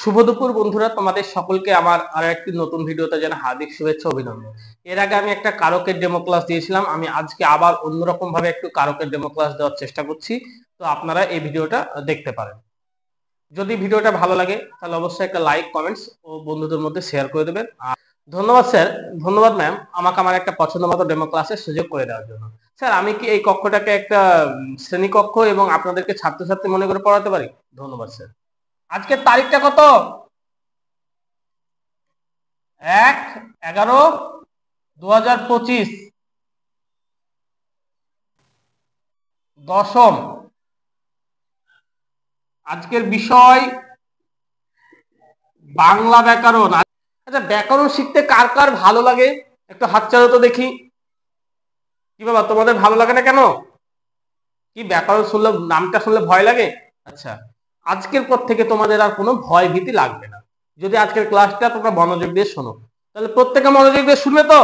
শুভ দুপুর বন্ধুরা, তোমাদের সকলকে আমার আরো একটি নতুন ভিডিওতে জানাই হার্দিক শুভেচ্ছা অভিনন্দন। এর আগে আমি একটা কারকের ডেমো ক্লাস দিয়েছিলাম। আমি আজকে আবার অন্যরকম ভাবে একটু কারকের ডেমো ক্লাস দেওয়ার চেষ্টা করছি। তো আপনারা এই ভিডিওটা দেখতে পারেন। যদি ভিডিওটা ভালো লাগে তাহলে অবশ্যই একটা লাইক, কমেন্টস ও বন্ধুদের মধ্যে শেয়ার করে দেবেন। আর ধন্যবাদ স্যার, ধন্যবাদ ম্যাম, আমাকে আমার একটা পছন্দ মতো ডেমো ক্লাসের সুযোগ করে দেওয়ার জন্য। স্যার, আমি কি এই কক্ষটাকে একটা শ্রেণীকক্ষ এবং আপনাদেরকে ছাত্রছাত্রী মনে করে পড়াতে পারি? ধন্যবাদ স্যার। আজকের তারিখটা কত? 1/11/2025, দশম। আজকের বিষয় বাংলা ব্যাকরণ। আচ্ছা, ব্যাকরণ শিখতে কার কার ভালো লাগে একটু হাত চালো তো দেখি। কি বাবা, তোমাদের ভালো লাগে না কেন? কি ব্যাকরণ শুনলে, নামটা শুনলে ভয় লাগে? আচ্ছা, আজকের পর থেকে তোমাদের আর কোনো ভয় ভীতি লাগবে না। যদি আজকের ক্লাসটা তোমরা মনোযোগ দিয়ে শোনো, তাহলে প্রত্যেকে মনোযোগ দিয়ে শুনবে তো?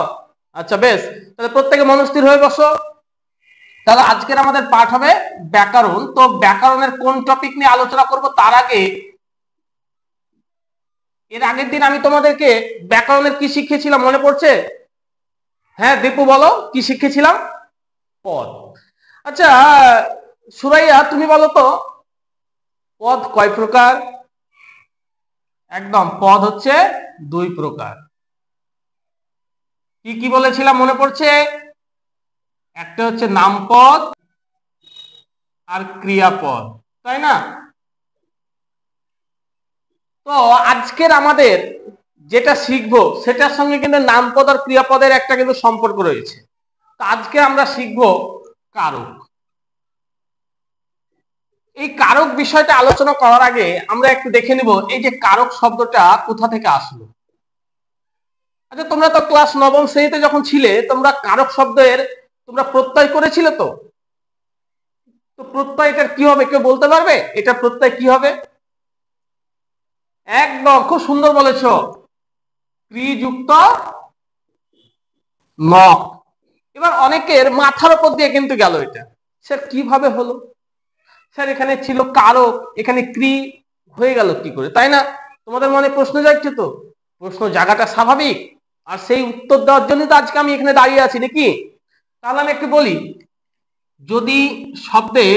আচ্ছা বেশ, তাহলে প্রত্যেকে মনস্থির হয়ে বসো। তাহলে আজকের আমাদের পাঠ হবে ব্যাকরণ। তো ব্যাকরণের কোন টপিক নিয়ে আলোচনা করব তার আগে, এর আগের দিন আমি তোমাদেরকে ব্যাকরণের কি শিখিয়েছিলাম মনে পড়ছে? হ্যাঁ দীপু বলো, কি শিখিয়েছিলাম? পদ। আচ্ছা সুরাইয়া, তুমি বলো তো পদ কয় প্রকার? একদম, পদ হচ্ছে দুই প্রকার। কি কি বলেছিলাম মনে পড়ছে? একটা হচ্ছে নামপদ আর ক্রিয়াপদ, তাই না? তো আজকের আমাদের যেটা শিখবো সেটার সঙ্গে কিন্তু নামপদ আর ক্রিয়াপদের একটা কিন্তু সম্পর্ক রয়েছে। তো আজকে আমরা শিখবো কারক। এই কারক বিষয়টা আলোচনা করার আগে আমরা একটু দেখে নিব এই যে কারক শব্দটা কোথা থেকে আসলো। আচ্ছা, তোমরা তো ক্লাস নবম শ্রেণীতে যখন ছিলে তোমরা কারক শব্দের তোমরা প্রত্যয় করেছিলে তো? তো প্রত্যয় এটার কি হবে কেউ বলতে পারবে? এটা প্রত্যয় কি হবে? একদম, খুব সুন্দর বলেছ, ক্রিযুক্ত ন। এবার অনেকের মাথার উপর দিয়ে কিন্তু গেল এটা, স্যার কিভাবে হলো? স্যার এখানে ছিল কারক, এখানে ক্রি, হয়ে গেল কি করে, তাই না? তোমাদের মনে প্রশ্ন যাচ্ছে তো? প্রশ্ন জায়গাটা স্বাভাবিক, আর সেই উত্তর দেওয়ার জন্য তো আজকে আমি এখানে দাঁড়িয়ে আছি নাকি? তাহলে আমি একটু বলি, যদি শব্দে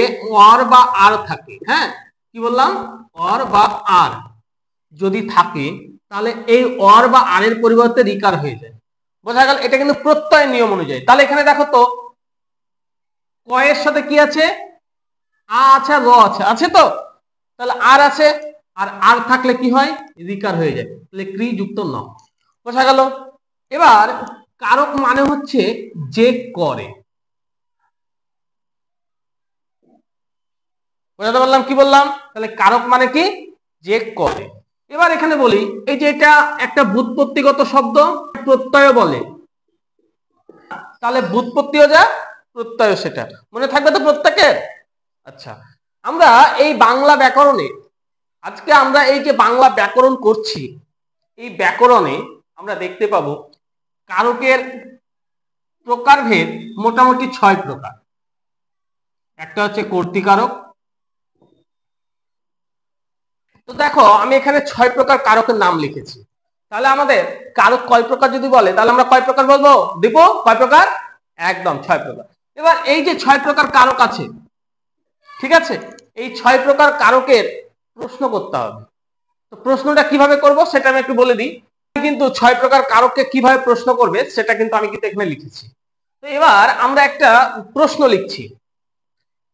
অর বা আর থাকে, হ্যাঁ কি বললাম, অর বা আর যদি থাকে, তাহলে এই অর বা আর এর পরিবর্তে রিকার হয়ে যায়। বোঝা গেল? এটা কিন্তু প্রত্যয় নিয়ম অনুযায়ী। তাহলে এখানে দেখো তো, কয়ের সাথে কি আছে? আ আছে আর র আছে, আছে তো? তাহলে আর আছে, আর আর থাকলে কি হয়? রিকার হয়ে যায়, তাহলে ক্রি যুক্ত ন। বোঝা গেল? এবার কারক মানে হচ্ছে যে করে। বোঝাতে পারলাম কি বললাম? তাহলে কারক মানে কি? যে করে। এবার এখানে বলি, এই যে এটা একটা ব্যুৎপত্তিগত শব্দ, প্রত্যয় বলে, তাহলে ব্যুৎপত্তিও যা, প্রত্যয় সেটা। মনে থাকবে তো প্রত্যেকের? আচ্ছা, আমরা এই বাংলা ব্যাকরণে, আজকে আমরা এই যে বাংলা ব্যাকরণ করছি, এই ব্যাকরণে আমরা দেখতে পাবো কারকের প্রকারভেদ মোটামুটি 6 প্রকার। একটা হচ্ছে কর্তৃকারক। তো দেখো আমি এখানে 6 প্রকার কারকের নাম লিখেছি। তাহলে আমাদের কারক কয় প্রকার যদি বলে, তাহলে আমরা কয় প্রকার বলবো? দিব কয় প্রকার? একদম 6 প্রকার। এবার এই যে 6 প্রকার কারক আছে, ঠিক আছে, এই 6 প্রকার কারকের প্রশ্ন করতে হবে। তো প্রশ্নটা কিভাবে করব সেটা আমি একটু বলে দিই। কিন্তু 6 প্রকার কারককে কিভাবে প্রশ্ন করবে সেটা কিন্তু আমি কিন্তু এখানে লিখেছি। তো এবার আমরা একটা প্রশ্ন লিখছি।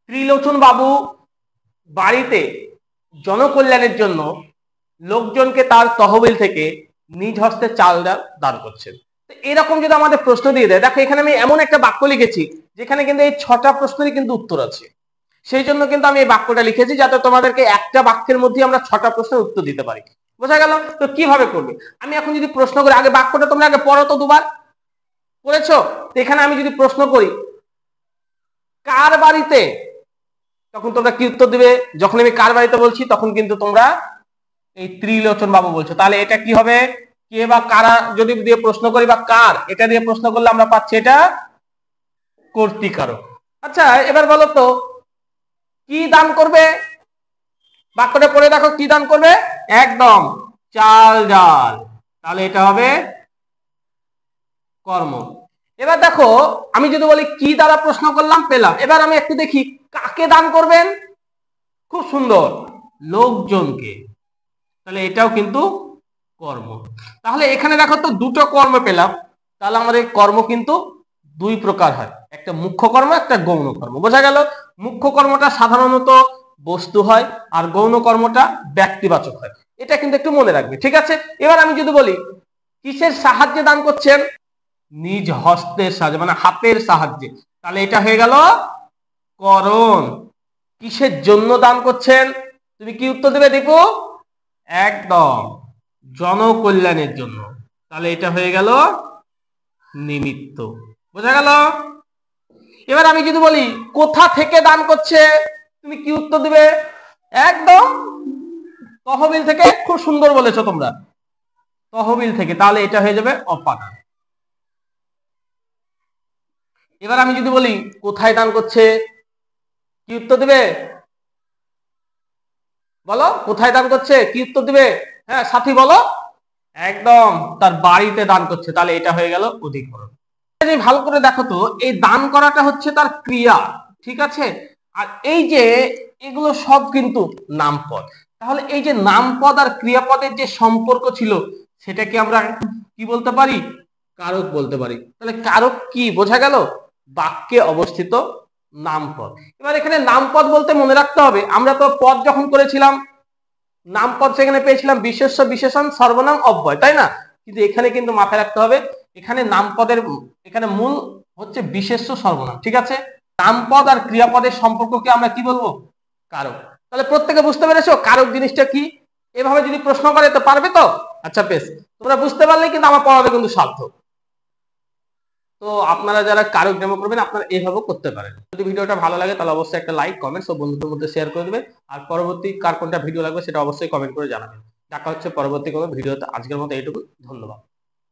ত্রিলোচন বাবু বাড়িতে জনকল্যাণের জন্য লোকজনকে তার তহবিল থেকে নিজ হস্তে চাল দান করছেন। এরকম যদি আমাদের প্রশ্ন দিয়ে দেয়, দেখো এখানে আমি এমন একটা বাক্য লিখেছি যেখানে কিন্তু এই 6টা প্রশ্নেরই কিন্তু উত্তর আছে। সেই জন্য কিন্তু আমি এই বাক্যটা লিখেছি যাতে তোমাদেরকে একটা বাক্যের মধ্যে আমরা 6টা প্রশ্নের উত্তর দিতে পারি। বোঝা গেল? তো কিভাবে করবে, আমি এখন যদি প্রশ্ন করি, আগে বাক্যটা তোমরা আগে পড়ো তো, দুবার পড়েছো? তো এখানে আমি যদি প্রশ্ন করি কার বাড়িতে, তখন তোমরা কি উত্তর দিবে? যখন আমি কার বাড়িতে বলছি তখন কিন্তু তোমরা এই ত্রিলোচন বাবু বলছো, তাহলে এটা কি হবে? কে বা কারা যদি দিয়ে প্রশ্ন করি বা কার, এটা দিয়ে প্রশ্ন করলে আমরা পাচ্ছি এটা কর্তৃকারক। আচ্ছা এবার বলো তো কি দান করবে? বাক্যটা পড়ে দেখো, কি দান করবে? একদম চাল ডাল, তাহলে এটা হবে কর্ম। এবার দেখো আমি যদি বলি কি দ্বারা প্রশ্ন করলাম, পেলাম। এবার আমি একটু দেখি কাকে দান করবেন, খুব সুন্দর, লোকজনকে, তাহলে এটাও কিন্তু কর্ম। তাহলে এখানে দেখো তো দুটো কর্ম পেলাম, তাহলে আমাদের কর্ম কিন্তু দুই প্রকার হয়, একটা মুখ্য কর্ম, একটা গৌণ কর্ম। বোঝা গেল? মুখ্য কর্মটা সাধারণত বস্তু হয় আর গৌণ কর্মটা ব্যক্তিবাচক হয়, এটা কিন্তু একটু মনে রাখবে, ঠিক আছে? এবার আমি যদি বলি কিসের সাহায্যে দান করছেন, নিজ হস্তের সাহায্যে, মানে হাতের সাহায্যে, তাহলে এটা হয়ে গেল করণ। কিসের জন্য দান করছেন, তুমি কি উত্তর দেবে দীপু? একদম জনকল্যাণের জন্য, তাহলে এটা হয়ে গেল নিমিত্ত। বোঝা গেল? এবার আমি যদি বলি কোথা থেকে দান করছে, তুমি কি উত্তর দিবে? একদম তহবিল থেকে। খুব সুন্দর বলেছো তোমরা, তহবিল থেকে, তাহলে এটা হয়ে যাবে অপাদান। এবার আমি যদি বলি কোথায় দান করছে, কি উত্তর দিবে? বলো, কোথায় দান করছে, কি উত্তর দিবে? হ্যাঁ সাথী বলো। একদম তার বাড়িতে দান করছে, তাহলে এটা হয়ে গেল অধিকরণ। ভালো করে দেখো তো, এই দান করাটা হচ্ছে তার ক্রিয়া, ঠিক আছে? আর এই যে এগুলো সব কিন্তু নামপদ। তাহলে এই যে নামপদ আর ক্রিয়াপদের যে সম্পর্ক ছিল, সেটাকে আমরা কি বলতে পারি? কারক বলতে পারি। তাহলে কারক কি, বোঝা গেল? বাক্যে অবস্থিত নামপদ। এবার এখানে নামপদ বলতে মনে রাখতে হবে, আমরা তো পদ যখন করেছিলাম নামপদ সেখানে পেয়েছিলাম বিশেষ্য, বিশেষণ, সর্বনাম, অব্যয়, তাই না? কিন্তু এখানে কিন্তু মাথায় রাখতে হবে, এখানে নামপদের এখানে মূল হচ্ছে বিশেষ্য, সর্বনাম, ঠিক আছে? নামপদ আর ক্রিয়াপদের সম্পর্ককে আমরা কি বলবো? কারক। তাহলে প্রত্যেকে বুঝতে পেরেছো কারক জিনিসটা কি? এভাবে যদি প্রশ্ন করে তো পারবে তো? আচ্ছা বেশ, তোমরা বুঝতে পারলে কিন্তু আমার পড়াটা কিন্তু সার্থক। তো আপনারা যারা কারক ডেমো করবেন আপনারা এইভাবে করতে পারেন। যদি ভিডিওটা ভালো লাগে তাহলে অবশ্যই একটা লাইক, কমেন্টস ও বন্ধুদের মধ্যে শেয়ার করে দেবেন। আর পরবর্তী কার কোনটা ভিডিও লাগবে সেটা অবশ্যই কমেন্ট করে জানাবেন। দেখা হচ্ছে পরবর্তী কোনো ভিডিওতে। আজকের মতো এইটুকু, ধন্যবাদ।